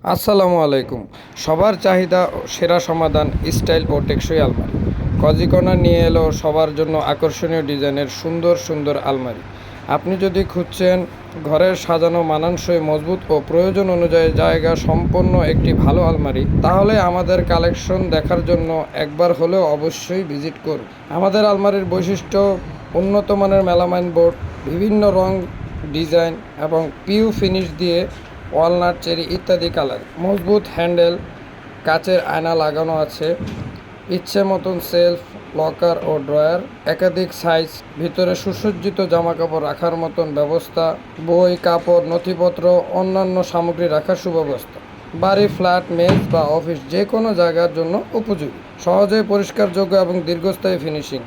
আসসালামু আলাইকুম। সবার চাহিদা ও সেরা সমাধান, স্টাইল ও টেকসই আলমারি। কজি কর্নার নিয়ে এলো সবার জন্য আকর্ষণীয় ডিজাইনের সুন্দর সুন্দর আলমারি। আপনি যদি খুঁজছেন ঘরের সাজানো, মানানসই, মজবুত ও প্রয়োজন অনুযায়ী জায়গা সম্পন্ন একটি ভালো আলমারি, তাহলে আমাদের কালেকশন দেখার জন্য একবার হলেও অবশ্যই ভিজিট করুন। আমাদের আলমারির বৈশিষ্ট্য: উন্নত মানের মেলামাইন বোর্ড, বিভিন্ন রং, ডিজাইন এবং পিউ ফিনিশ দিয়ে ওয়ালনাট, চেরি ইত্যাদি কালার, মজবুত হ্যান্ডেল, কাচের আয়না লাগানো আছে, ইচ্ছে মতন সেলফ, লকার ও ড্রয়ার, একাধিক সাইজ, ভিতরে সুসজ্জিত জামাকাপড় রাখার মতন ব্যবস্থা, বই, কাপড়, নথিপত্র, অন্যান্য সামগ্রী রাখার সুব্যবস্থা। বাড়ি, ফ্ল্যাট, মেস বা অফিস যে কোনো জায়গার জন্য উপযোগী, সহজেই পরিষ্কারযোগ্য এবং দীর্ঘস্থায়ী ফিনিশিং।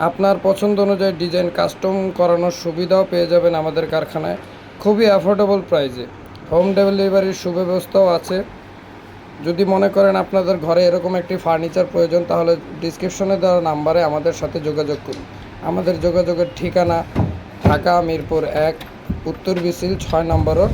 আপনার পছন্দ অনুযায়ী ডিজাইন কাস্টম করানোর সুবিধাও পেয়ে যাবেন আমাদের কারখানায়, খুবই অ্যাফোর্ডেবল প্রাইসে। হোম ডেলিভারির সুব্যবস্থাও আছে। যদি মনে করেন আপনাদের ঘরে এরকম একটি ফার্নিচার প্রয়োজন, তাহলে ডিসক্রিপশনে দেওয়া নাম্বারে আমাদের সাথে যোগাযোগ করুন। আমাদের যোগাযোগের ঠিকানা: ঢাকা মিরপুর 1, উত্তর বিসিল 6 নম্বর রোড,